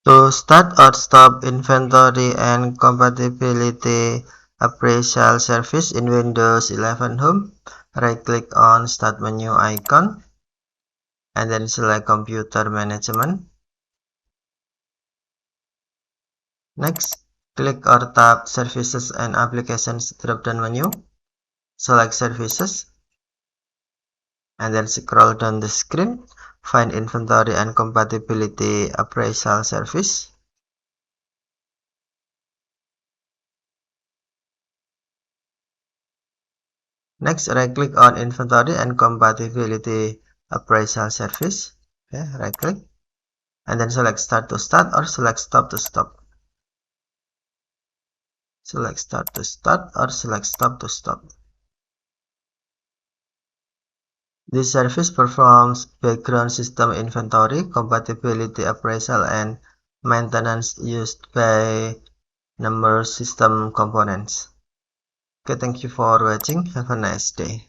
To start or stop inventory and compatibility appraisal service in Windows 11 Home, right-click on Start menu icon and then select Computer Management. Next, click or tap Services and Applications drop-down menu. Select Services and then scroll down the screen. Find Inventory and Compatibility Appraisal Service. Next, right-click on Inventory and Compatibility Appraisal Service. Okay, right-click and then select Start to Start or select Stop to Stop. Select Start to Start or select Stop to Stop. This service performs background system inventory, compatibility appraisal, and maintenance used by numerous system components. Okay, thank you for watching. Have a nice day.